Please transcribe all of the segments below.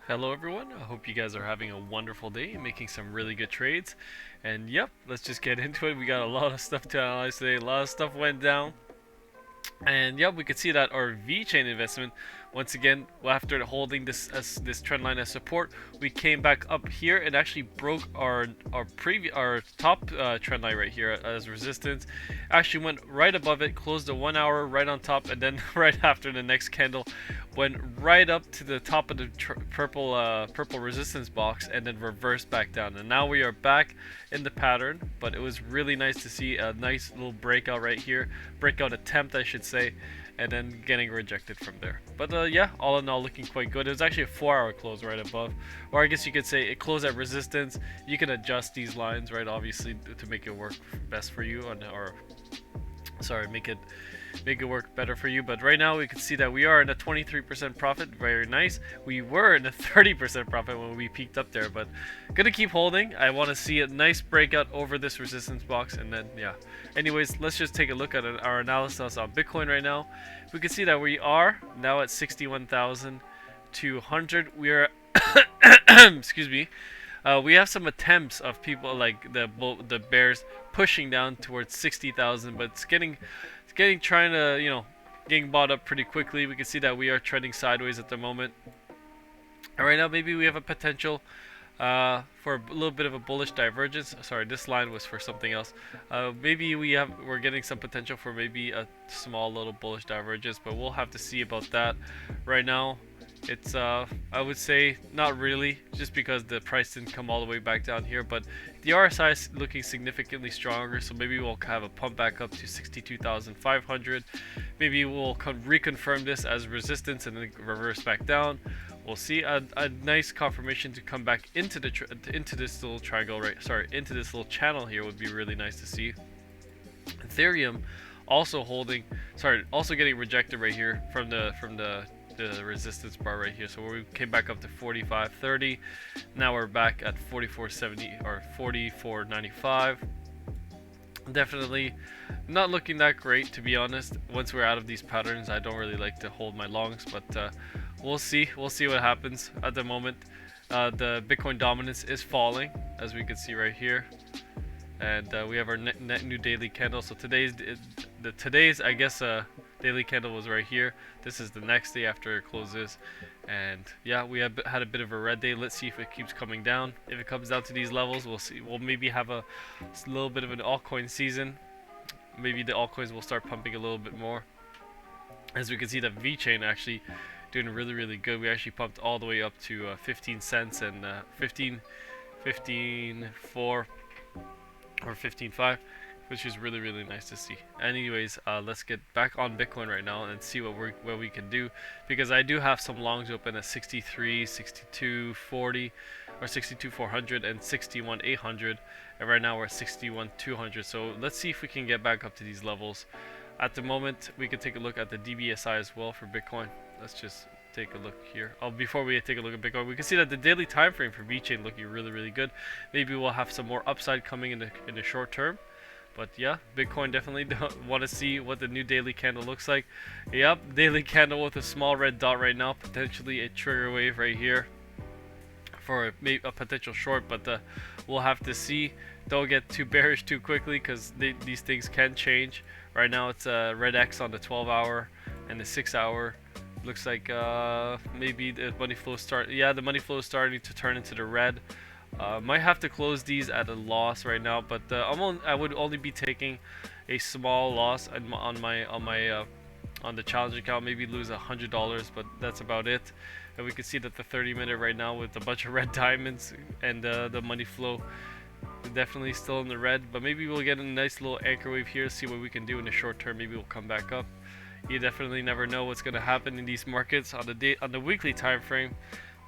Hello everyone, I hope you guys are having a wonderful day and making some really good trades. And yep, let's just get into it. We got a lot of stuff to analyze today. A lot of stuff went down. And yep, we could see that our Vchain investment, once again, after holding this trend line as support, we came back up here and actually broke our top trend line right here as resistance. Actually went right above it, closed the 1 hour right on top, and then right after the next candle, went right up to the top of the purple resistance box, and then reversed back down. And now we are back in the pattern, but it was really nice to see a nice little breakout right here, breakout attempt I should say, and then getting rejected from there. But yeah, all in all, looking quite good. It was actually a 4 hour close right above, or I guess you could say it closed at resistance. You can adjust these lines, right, obviously, to make it work best for you, or sorry, make it work better for you. But right now we can see that we are in a 23% profit. Very nice. We were in a 30% profit when we peaked up there, but gonna keep holding. I want to see a nice breakout over this resistance box, and then yeah. Anyways, let's just take a look at our analysis on Bitcoin right now. We can see that we are now at 61,200. We are excuse me. We have some attempts of people like the bears pushing down towards 60,000, but it's getting trying to, getting bought up pretty quickly. We can see that we are trending sideways at the moment. And right now, maybe we have a potential for a little bit of a bullish divergence. Sorry, this line was for something else. Maybe we're getting some potential for maybe a small little bullish divergence, but we'll have to see about that. Right now, it's I would say not really, just because the price didn't come all the way back down here, but the RSI is looking significantly stronger, so maybe we'll have a pump back up to 62,500. Maybe we'll reconfirm this as resistance and then reverse back down. We'll see a nice confirmation to come back into this little triangle, right? Sorry, into this little channel here would be really nice to see. Ethereum also also getting rejected right here from the resistance bar right here. So we came back up to 45.30. Now we're back at 44.70 or 44.95. Definitely not looking that great, to be honest. Once we're out of these patterns, I don't really like to hold my longs, but we'll see what happens. At the moment, the Bitcoin dominance is falling, as we can see right here, and we have our net new daily candle. So today's I guess daily candle was right here. This is the next day after it closes, and yeah, we have had a bit of a red day. Let's see if it keeps coming down. If it comes down to these levels, we'll see. We'll maybe have a little bit of an altcoin season. Maybe the altcoins will start pumping a little bit more. As we can see, the Vchain actually doing really good. We actually pumped all the way up to 15 cents and 15.4 or 15.5, which is really nice to see. Anyways, let's get back on Bitcoin right now and see what we can do, because I do have some longs open at 63, 62.40, or 62.400 and 61.800, and right now we're at 61.200. So let's see if we can get back up to these levels. At the moment, we can take a look at the DBSI as well for Bitcoin. Let's just take a look here. Oh, before we take a look at Bitcoin, we can see that the daily time frame for Vchain looking really good. Maybe we'll have some more upside coming in the short term. But yeah, Bitcoin definitely want to see what the new daily candle looks like. Yep, daily candle with a small red dot right now, potentially a trigger wave right here for a potential short, but we'll have to see. Don't get too bearish too quickly, because these things can change. Right now it's a red X on the 12 hour and the 6 hour. Looks like maybe the money flow the money flow is starting to turn into the red. Might have to close these at a loss right now, but I would only be taking a small loss on the challenge account. Maybe lose $100, but that's about it. And we can see that the 30-minute right now with a bunch of red diamonds and the money flow definitely still in the red. But maybe we'll get a nice little anchor wave here, see what we can do in the short term. Maybe we'll come back up. You definitely never know what's going to happen in these markets. On the weekly time frame,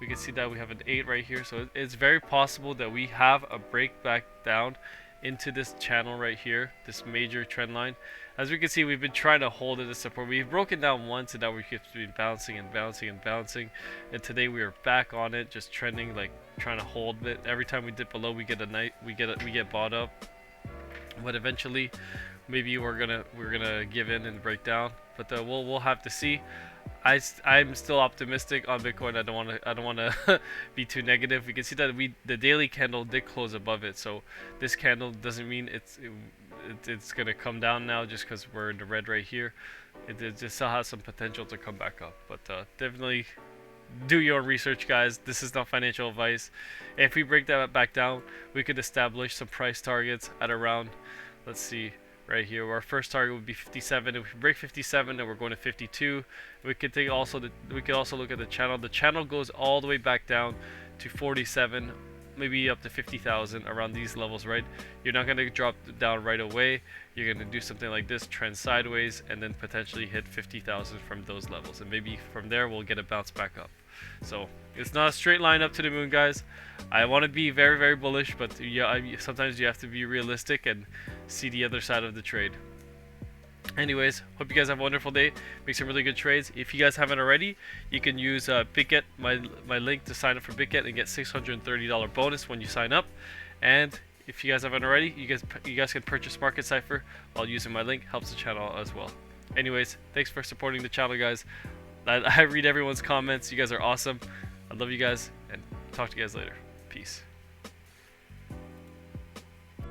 we can see that we have an 8 right here, so it's very possible that we have a break back down into this channel right here, this major trend line. As we can see, we've been trying to hold it as support. We've broken down once, and now we've been bouncing and and today we are back on it, just trending, like trying to hold it. Every time we dip below, we get bought up, but eventually maybe we're gonna give in and break down, but we'll have to see. I'm still optimistic on Bitcoin. I don't want to be too negative. We can see that the daily candle did close above it. So this candle doesn't mean it's gonna come down now just because we're in the red right here. It just still has some potential to come back up. But definitely do your own research, guys. This is not financial advice. If we break that back down, we could establish some price targets at around, let's see, right here. Our first target would be 57. If we break 57, then we're going to 52. We could we could also look at the channel. The channel goes all the way back down to 47, maybe up to 50,000 around these levels, right? You're not going to drop down right away. You're going to do something like this, trend sideways, and then potentially hit 50,000 from those levels, and maybe from there we'll get a bounce back up. So it's not a straight line up to the moon, guys. I want to be very, very bullish, but yeah, sometimes you have to be realistic and see the other side of the trade. Anyways, hope you guys have a wonderful day. Make some really good trades. If you guys haven't already, you can use BitGet, my link to sign up for BitGet and get $630 bonus when you sign up. And if you guys haven't already, you guys can purchase Market Cipher while using my link. Helps the channel as well. Anyways, thanks for supporting the channel, guys. I read everyone's comments. You guys are awesome. I love you guys, and talk to you guys later. Peace.